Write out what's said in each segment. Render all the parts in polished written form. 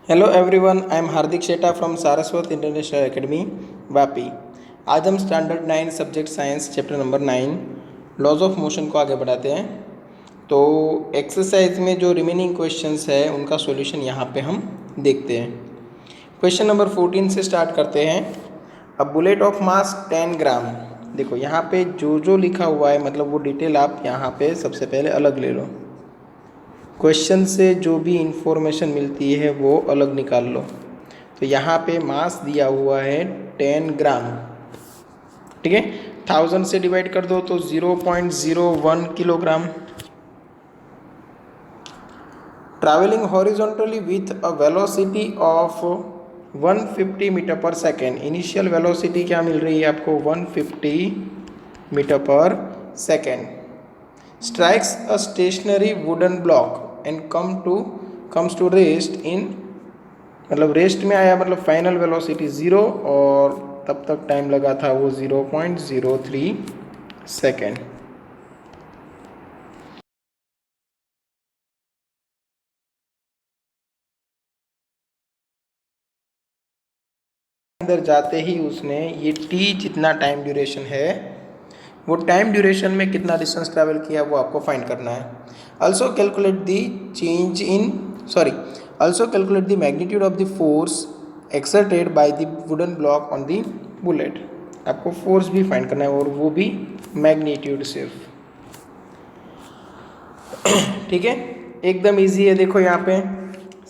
Hello everyone, I am Hardik Sheta from Saraswat international academy Vapi. आज हम standard 9 subject science chapter number 9 laws of motion को आगे बढ़ाते हैं। तो एक्सरसाइज में जो रिमेनिंग क्वेश्चंस है उनका सॉल्यूशन यहाँ पे हम देखते हैं। क्वेश्चन नंबर 14 से स्टार्ट करते हैं। अ बुलेट ऑफ मास 10 ग्राम। देखो यहाँ पे जो लिखा हुआ है मतलब वो डिटेल आप यहाँ पे सबसे पहले अलग ले लो। क्वेश्चन से जो भी इंफॉर्मेशन मिलती है वो अलग निकाल लो। तो यहाँ पे मास दिया हुआ है 10 ग्राम, ठीक है। 1000 से डिवाइड कर दो तो 0.01 kilogram. Travelling horizontally with a velocity of 150 metre per second. Initial velocity क्या मिल रही है आपको? 150 metre per second. Strikes a stationary wooden block and comes to rest in, मतलब रेस्ट में आया मतलब फाइनल वेलोसिटी 0 और तब तक टाइम लगा था वो 0.03 सेकेंड। अंदर जाते ही उसने ये टी जितना टाइम ड्यूरेशन है वो टाइम ड्यूरेशन में कितना डिस्टेंस ट्रैवल किया वो आपको फाइंड करना है। Also calculate the magnitude of the force exerted by the wooden block on the bullet. आपको फोर्स भी फाइंड करना है और वो भी मैग्नीट्यूड सिर्फ, ठीक है। एकदम इजी है। देखो यहाँ पे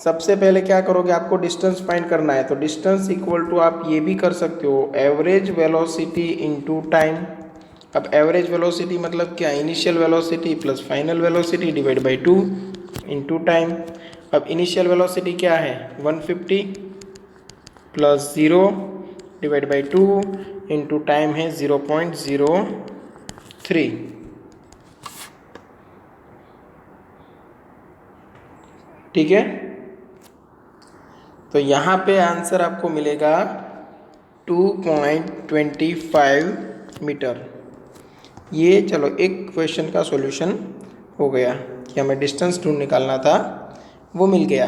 सबसे पहले क्या करोगे, आपको डिस्टेंस फाइंड करना है। तो डिस्टेंस इक्वल टू आप ये भी कर सकते हो एवरेज वेलोसिटी इनटू टाइम। अब एवरेज वेलोसिटी मतलब क्या? Initial velocity plus final velocity divide by 2 into time. अब इनिशियल वेलोसिटी क्या है? 150 plus 0 divide by 2 into time है 0.03, ठीक है। तो यहाँ पे आंसर आपको मिलेगा 2.25 मीटर। ये चलो एक क्वेश्चन का सॉल्यूशन हो गया कि हमें डिस्टेंस ढूंढ निकालना था, वो मिल गया।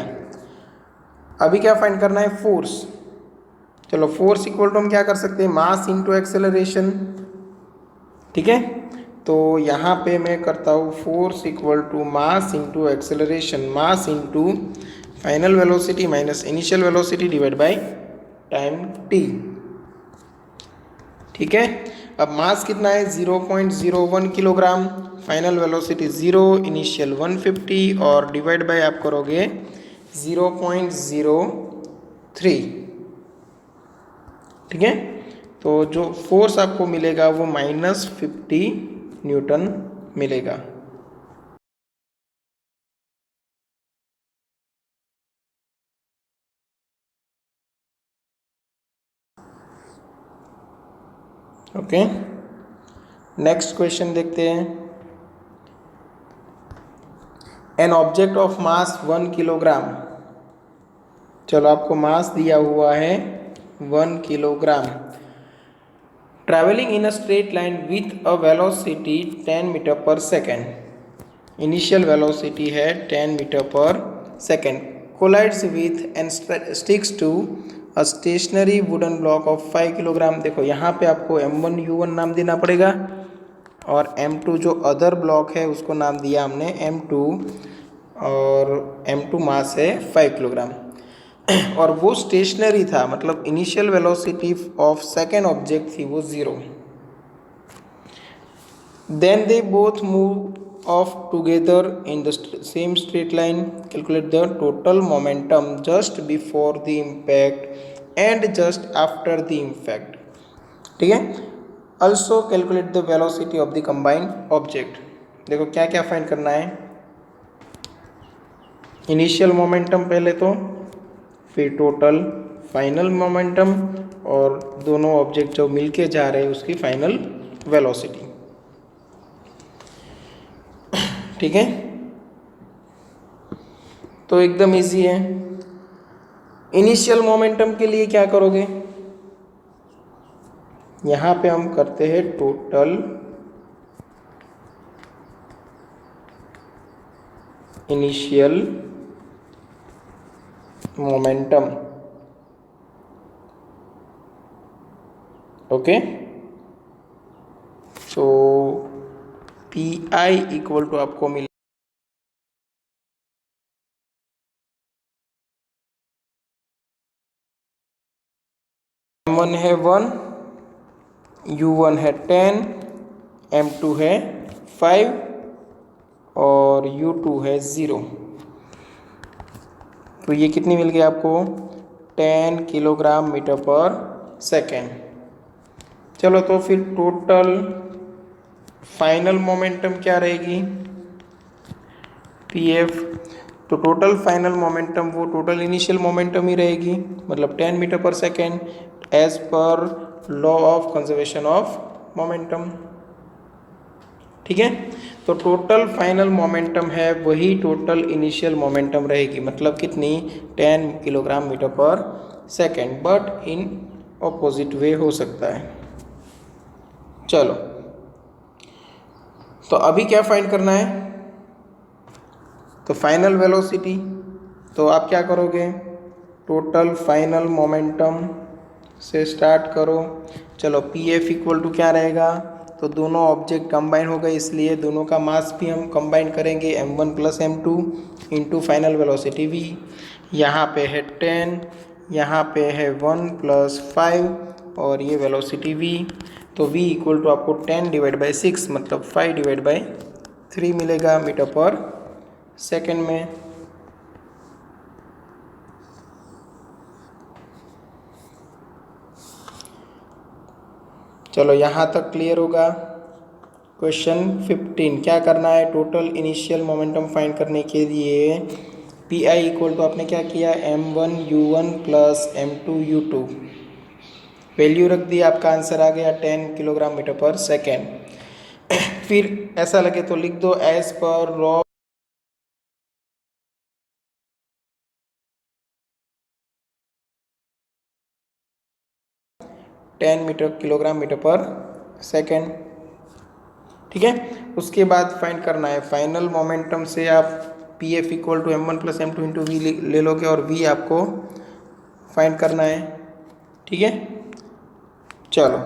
अभी क्या फाइंड करना है? फोर्स। चलो फोर्स इक्वल टू हम क्या कर सकते हैं? मास इनटू एक्सेलरेशन, ठीक है। तो यहाँ पे मैं करता हूँ force equal to mass into acceleration, mass into final velocity minus initial velocity divide by time T, ठीक है। अब मास कितना है? 0.01 किलोग्राम, फाइनल वेलोसिटी 0, इनिशियल 150 और डिवाइड बाय आप करोगे 0.03, ठीक है। तो जो फोर्स आपको मिलेगा वो -50 न्यूटन मिलेगा। ओके, नेक्स्ट क्वेश्चन देखते हैं। An object of mass 1 kilogram. चलो आपको मास दिया हुआ है 1 kilogram. Travelling in a straight line with a velocity 10 metre per second. Initial velocity है 10 metre per second. Collides with and sticks to a stationary wooden block of 5 kilogram. देखो यहाँ पे आपको M1 U1 नाम देना पड़ेगा और M2 जो अदर ब्लॉक है उसको नाम दिया हमने M2 और M2 मास है 5 किलोग्राम और वो स्टेशनरी था, मतलब initial velocity of second object थी वो 0। Then they both move off together in the same straight line. Calculate the total momentum just before the impact and just after the impact, ठीक है। Also calculate the velocity of the combined object. देखो क्या क्या find करना है? Initial momentum पहले तो, फिर टोटल, फाइनल मोमेंटम और दोनों ऑब्जेक्ट जो मिलके जा रहे हैं उसकी फाइनल वेलोसिटी, ठीक है। तो एकदम इजी है। इनिशियल मोमेंटम के लिए क्या करोगे? यहाँ पे हम करते हैं total initial momentum, okay. So P I equal to आपको मिले M1 है 1, U1 है 10, M2 है 5 और U2 है 0। तो ये कितनी मिल गई आपको? 10 किलोग्राम मीटर पर सेकेंड। चलो तो फिर टोटल फाइनल मोमेंटम क्या रहेगी? P F. तो टोटल फाइनल मोमेंटम वो टोटल इनिशियल मोमेंटम ही रहेगी, मतलब 10 metre per second as per law of conservation of momentum. ठीक है, तो टोटल फाइनल मोमेंटम है वही टोटल इनिशियल मोमेंटम रहेगी, मतलब कितनी? 10 kilogram metre per second, but in opposite way हो सकता है। चलो, तो अभी क्या फाइंड करना है? तो फाइनल वेलोसिटी। तो आप क्या करोगे? टोटल फाइनल मोमेंटम से स्टार्ट करो। चलो पी एफ इक्वल टू क्या रहेगा? तो दोनों ऑब्जेक्ट कंबाइन हो गए, इसलिए दोनों का मास भी हम कंबाइन करेंगे, m1 plus m2 into final velocity v। यहाँ पे है 10, यहाँ पे है 1 प्लस 5 और ये वेलोसिटी v। तो v इक्वल टू आपको 10 डिवाइड बाई 6 मतलब 5 डिवाइड बाई 3 मिलेगा मीटर पर सेकेंड में। चलो यहाँ तक क्लियर होगा। क्वेश्चन 15 क्या करना है? टोटल इनिशियल मोमेंटम फाइंड करने के लिए पी आई इक्वल टू आपने क्या किया? m1 u1 plus m2 u2 value रख दी, आपका आंसर आ गया 10 किलोग्राम मीटर पर सेकेंड। फिर ऐसा लगे तो लिख दो as per law 10 metre kilogram metre per second. ठीक है, उसके बाद फाइंड करना है फाइनल मोमेंटम से आप P F equal to m1 plus m2 into V ले लोगे और v आपको फाइंड करना है। ठीक है, चलो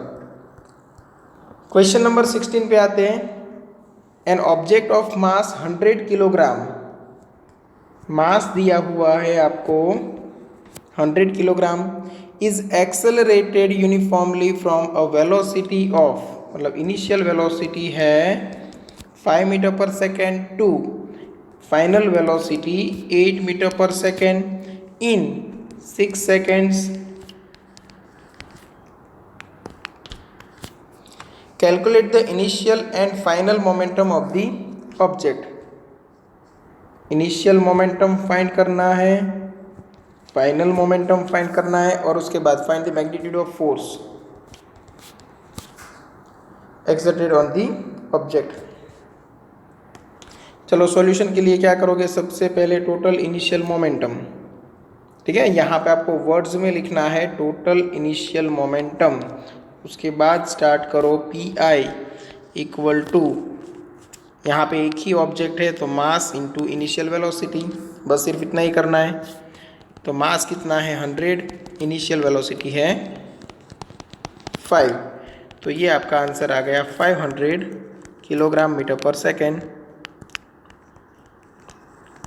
क्वेश्चन नंबर 16 पे आते हैं। An object of mass 100 kilogram, mass दिया हुआ है आपको 100 kilogram, is accelerated uniformly from a velocity of, मतलब इनिशियल वेलोसिटी है 5 metre per second to final velocity 8 metre per second in 6 seconds. Calculate the initial and final momentum of the object. Initial momentum find करना है, final momentum find करना है और उसके बाद find the magnitude of force exerted on the object. चलो solution के लिए क्या करोगे? सबसे पहले टोटल इनिशियल मोमेंटम। ठीक है, यहाँ पे आपको वर्ड्स में लिखना है टोटल इनिशियल मोमेंटम। उसके बाद स्टार्ट करो पी आई इक्वल टू, यहाँ पे एक ही ऑब्जेक्ट है तो मास इंटू इनिशियल वेलोसिटी, बस सिर्फ इतना ही करना है। तो मास कितना है? 100, इनिशियल वेलोसिटी है 5, तो ये आपका आंसर आ गया 500 किलोग्राम मीटर पर सेकेंड।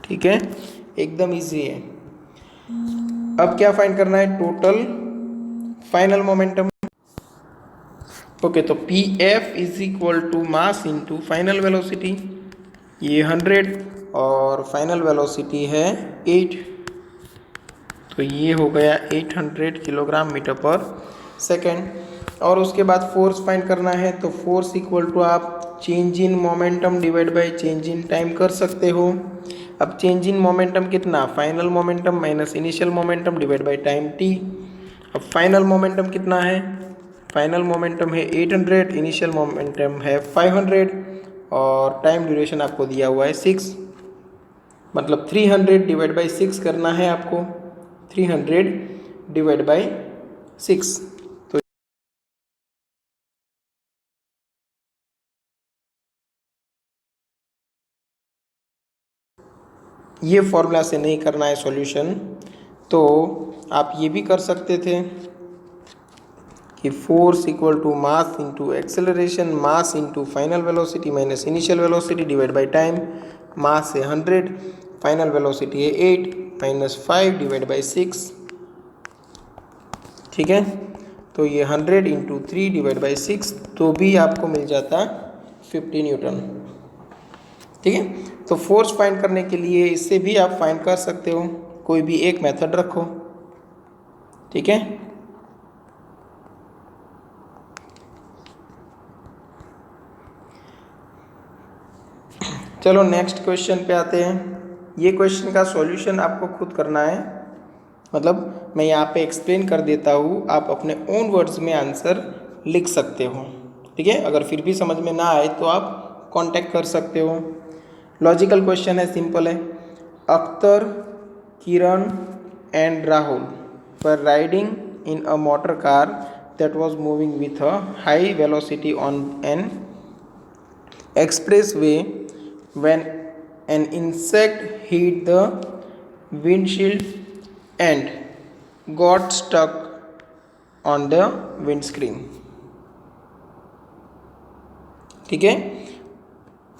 ठीक है, एकदम इजी है। अब क्या फाइंड करना है? Total final momentum. ओके, तो P F is equal to mass into final velocity, ये 100 और फाइनल वेलोसिटी है 8, तो ये हो गया 800 किलोग्राम मीटर पर सेकेंड। और उसके बाद फोर्स फाइंड करना है, तो फोर्स इक्वल टू आप change in momentum divide by change in time कर सकते हो। अब चेंज इन मोमेंटम कितना? Final momentum minus initial momentum divide by time t। अब फाइनल मोमेंटम कितना है? फाइनल मोमेंटम है 800, इनिशियल मोमेंटम है 500 और टाइम ड्यूरेशन आपको दिया हुआ है 6, मतलब 300 डिवाइड बाई 6 करना है आपको, 300 डिवाइड बाई 6। तो ये फॉर्मूला से नहीं करना है सॉल्यूशन, तो आप ये भी कर सकते थे कि force equal to mass into acceleration, mass into final velocity minus initial velocity divide by time. Mass है 100, फाइनल वेलोसिटी है 8 माइनस 5 डिवाइड बाई 6। ठीक है, तो ये 100 इंटू 3 डिवाइड बाई 6, तो भी आपको मिल जाता 50 न्यूटन। ठीक है, तो फोर्स फाइंड करने के लिए इससे भी आप फाइंड कर सकते हो, कोई भी एक मेथड रखो। ठीक है, चलो नेक्स्ट क्वेश्चन पे आते हैं। ये क्वेश्चन का सॉल्यूशन आपको खुद करना है, मतलब मैं यहाँ पे एक्सप्लेन कर देता हूँ, आप अपने ओन वर्ड्स में आंसर लिख सकते हो। ठीक है, अगर फिर भी समझ में ना आए तो आप कांटेक्ट कर सकते हो। लॉजिकल क्वेश्चन है, सिंपल है। Akhtar, Kiran and Rahul were riding in a motor car that was moving with a high velocity on an expressway when an insect hit the windshield and got stuck on the windscreen। ठीक है,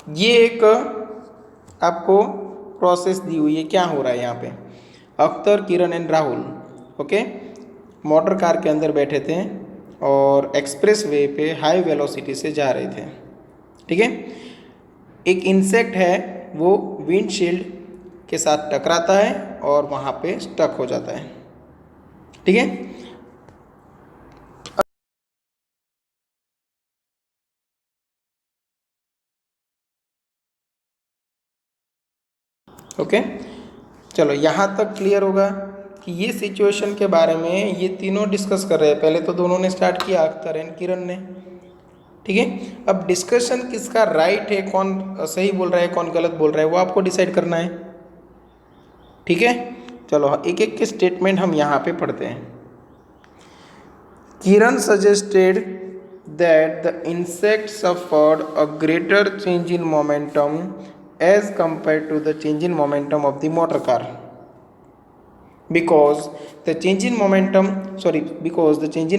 ये एक आपको process दी हुई है। क्या हो रहा है यहाँ पे, Akhtar, Kiran and Rahul okay motor car के अंदर बैठे थे और एक्सप्रेस वे पे हाई वेलोसिटी से जा रहे थे। ठीक है, एक इंसेक्ट है वो विंडशील्ड के साथ टकराता है और वहाँ पे स्टक हो जाता है। ठीक है, ओके चलो यहाँ तक क्लियर होगा कि ये सिचुएशन के बारे में ये तीनों डिस्कस कर रहे हैं। पहले तो दोनों ने स्टार्ट किया, अख्तर एंड किरण ने। ठीक है, अब डिस्कशन किसका राइट है, कौन सही बोल रहा है कौन गलत बोल रहा है, वो आपको डिसाइड करना है। ठीक है, चलो एक एक के स्टेटमेंट हम यहाँ पे पढ़ते हैं। किरण suggested that the insect suffered a greater change in momentum as compared to the change in momentum of the motor car because the change in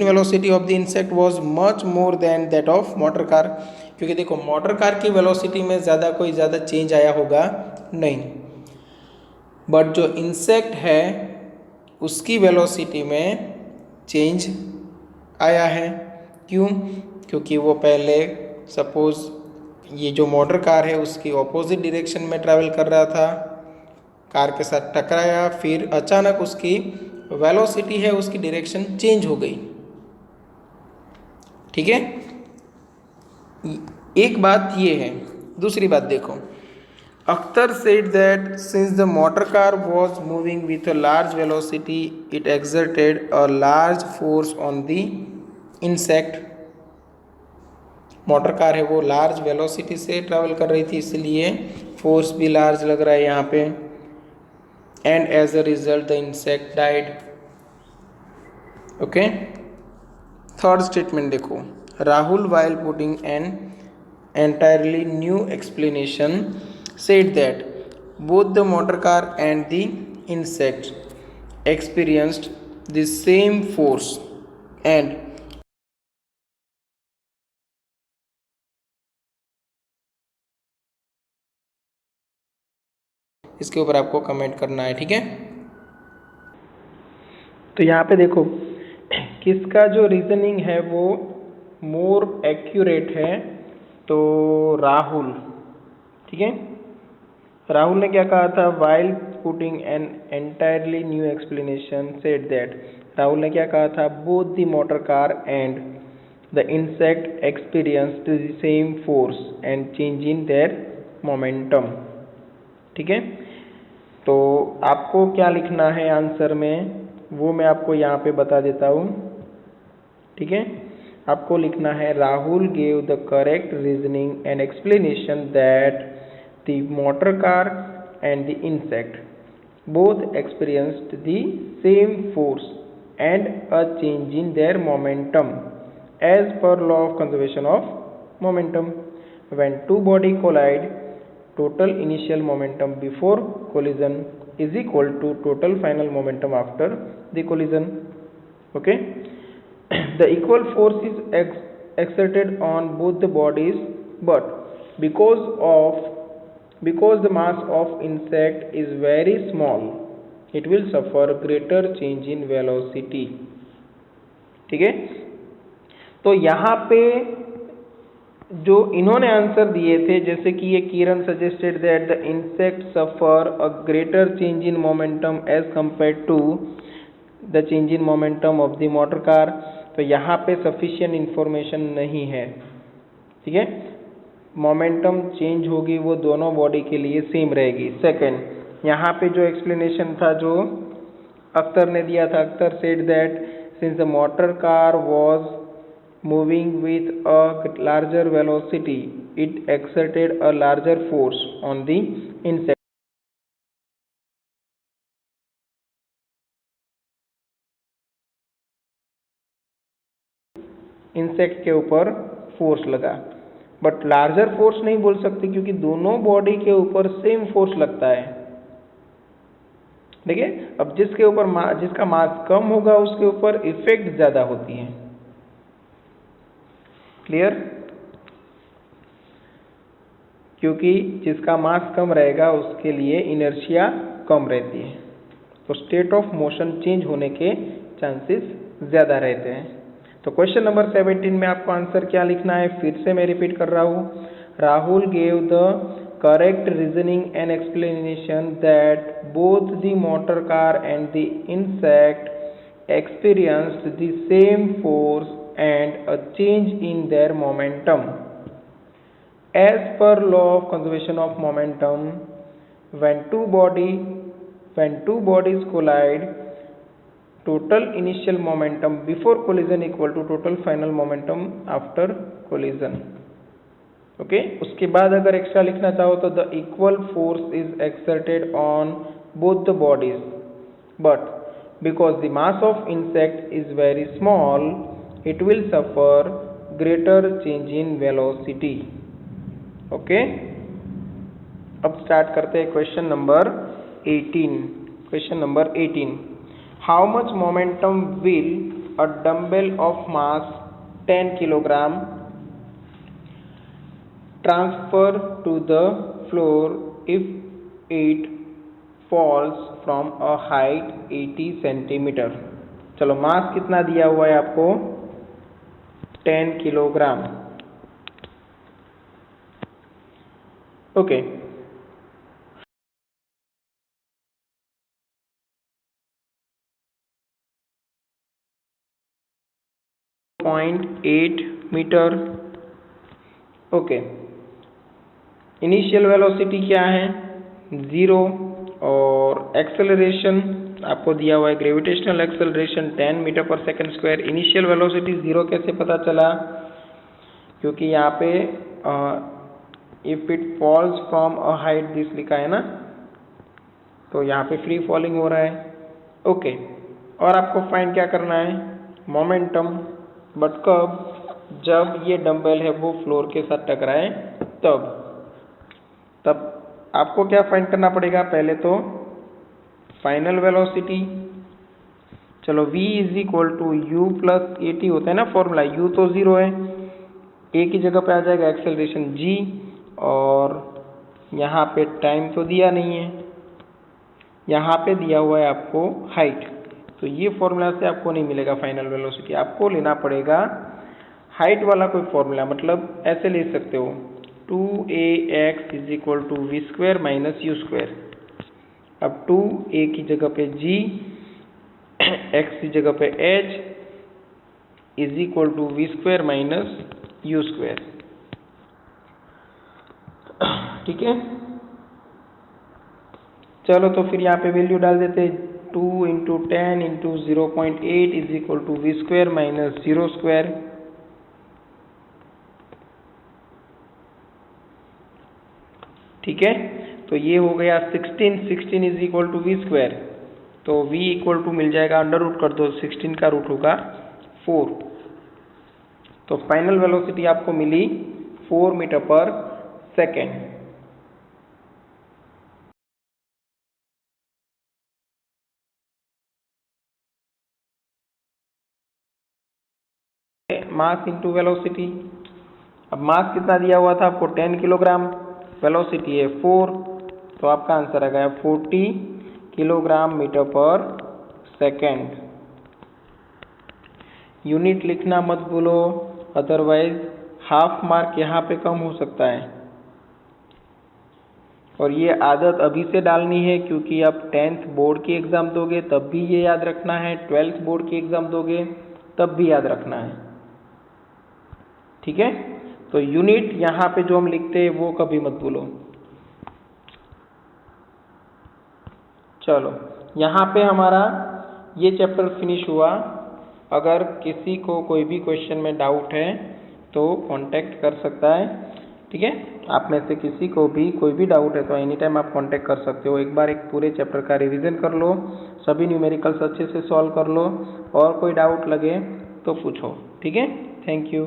velocity of the insect was much more than that of motor car। क्योंकि देखो motor car की velocity में कोई ज़्यादा change आया होगा नहीं, but जो इंसेक्ट है उसकी वेलोसिटी में चेंज आया है। क्यों, क्योंकि वो पहले सपोज ये जो मोटर कार है उसकी ऑपोजिट डायरेक्शन में ट्रैवल कर रहा था, कार के साथ टकराया, फिर अचानक उसकी वेलोसिटी है उसकी डायरेक्शन चेंज हो गई। ठीक है, एक बात ये है। दूसरी बात देखो, Akhtar said that since the motor car was moving with a large velocity, it exerted a large force on the insect। Motor car है वो लार्ज वेलोसिटी से ट्रैवल कर रही थी, इसलिए फोर्स भी लार्ज लग रहा है यहाँ पे। And as a result the insect died. Okay, third statement देखो, Rahul while putting an entirely new explanation said that both the motor car and the insect experienced the same force and इसके ऊपर आपको comment करना है। ठीक है, तो यहाँ पे देखो किसका जो रीजनिंग है वो मोर एक्यूरेट है, तो राहुल। ठीक है, राहुल ने क्या कहा था, while putting an entirely new explanation said that. Rahul ने क्या कहा था, both the motor car and the insect experienced the same force and change in their momentum. ठीक है, तो आपको क्या लिखना है आंसर में वो मैं आपको यहाँ पे बता देता हूँ। ठीक है, आपको लिखना है Rahul gave the correct reasoning and explanation that the motor car and the insect both experienced the same force and a change in their momentum as per law of conservation of momentum. When two body collide, total initial momentum before collision is equal to total final momentum after the collision. Okay. The equal force is exerted on both the bodies, but because the mass of insect is very small, it will suffer greater change in velocity. ठीक है, तो यहाँ पे जो इन्होंने answer दिए थे, जैसे कि ये Kiran suggested that the insect suffer a greater change in momentum as compared to the change in momentum of the motor car, तो यहाँ पे सफिशिएंट इंफॉर्मेशन नहीं है. ठीक है, मोमेंटम चेंज होगी वो दोनों बॉडी के लिए सेम रहेगी. सेकंड, यहाँ पे जो एक्सप्लेनेशन था जो अख्तर ने दिया था, Akhtar said that since the motor car was moving with a larger velocity, it exerted a larger force on the insect. Insect के ऊपर फोर्स लगा, बट लार्जर फोर्स नहीं बोल सकते क्योंकि दोनों बॉडी के ऊपर सेम फोर्स लगता है. देखिए, अब जिसका मास कम होगा उसके ऊपर इफेक्ट ज्यादा होती है. क्लियर? क्योंकि जिसका मास कम रहेगा उसके लिए इनर्शिया कम रहती है, तो स्टेट ऑफ मोशन चेंज होने के चांसेस ज्यादा रहते हैं. तो क्वेश्चन नंबर 17 में आपको आंसर क्या लिखना है, फिर से मैं रिपीट कर रहा हूँ. Rahul gave the correct reasoning and explanation that both the motor car and the insect experienced the same force and a change in their momentum. As per law of conservation of momentum, when two bodies collide, total initial momentum before collision equal to total final momentum after collision. Okay, उसके बाद अगर extra लिखना चाहो तो the equal force is exerted on both the bodies, but because the mass of insect is very small, it will suffer greater change in velocity. Okay, अब start करते हैं question number 18. Question number 18, how much momentum will a dumbbell of mass 10 kilogram transfer to the floor if it falls from a height 80 centimetre. चलो, mass कितना दिया हुआ है आपको, 10 kilogram. Okay, .8 metre. Okay, initial velocity क्या है, 0, और acceleration आपको दिया हुआ है gravitational acceleration 10 metre per second square. Initial velocity 0 कैसे पता चला, क्योंकि यहाँ पे if it falls from a height this लिखा है ना, तो यहाँ पे फ्री फॉलिंग हो रहा है. ओके, और आपको फाइंड क्या करना है, मोमेंटम, बट कब, जब ये डंबल है वो फ्लोर के साथ टकराए तब आपको क्या फाइंड करना पड़ेगा, पहले तो फाइनल वेलोसिटी. चलो, v is equal to U plus A T होता है ना फॉर्मूला, u तो 0 है, a की जगह पे आ जाएगा एक्सेलरेशन g, और यहाँ पे टाइम तो दिया नहीं है, यहाँ पे दिया हुआ है आपको हाइट, तो ये फॉर्मूला से आपको नहीं मिलेगा फाइनल वेलोसिटी. आपको लेना पड़ेगा हाइट वाला कोई फॉर्मूला, मतलब ऐसे ले सकते हो 2ax is equal to V square minus U square. अब 2a की जगह पे g, x की जगह पे h is equal to V square minus U square. ठीक है, चलो तो फिर यहाँ पे वैल्यू डाल देते, 2 into 10 into 0.8 is equal to V square minus 0 square. ठीक है, तो ये हो गया 16 is equal to V square, तो v इक्वल टू मिल जाएगा, अंडर रूट कर दो, 16 का रूट होगा 4. तो फाइनल वेलोसिटी आपको मिली 4 metre per second. Mass into velocity. अब मास कितना दिया हुआ था आपको 10 किलोग्राम, वेलोसिटी है 4, तो आपका आंसर आ गया 40 kilogram metre per second. Unit लिखना मत भूलो, अदरवाइज हाफ मार्क यहाँ पे कम हो सकता है। और ये आदत अभी से डालनी है क्योंकि आप 10th बोर्ड की एग्जाम दोगे तब भी ये याद रखना है, 12th बोर्ड की एग्जाम दोगे तब भी याद रखना है। ठीक है, तो यूनिट यहाँ पे जो हम लिखते हैं वो कभी मत भूलो। चलो, यहाँ पे हमारा ये चैप्टर फिनिश हुआ। अगर किसी को कोई भी क्वेश्चन में डाउट है तो कांटेक्ट कर सकता है। ठीक है, आप में से किसी को भी कोई भी डाउट है तो एनी टाइम आप कांटेक्ट कर सकते हो। एक बार एक पूरे चैप्टर का रिवीजन कर लो, सभी न्यूमेरिकल्स अच्छे से सॉल्व कर लो, और कोई डाउट लगे तो पूछो। ठीक है, थैंक यू।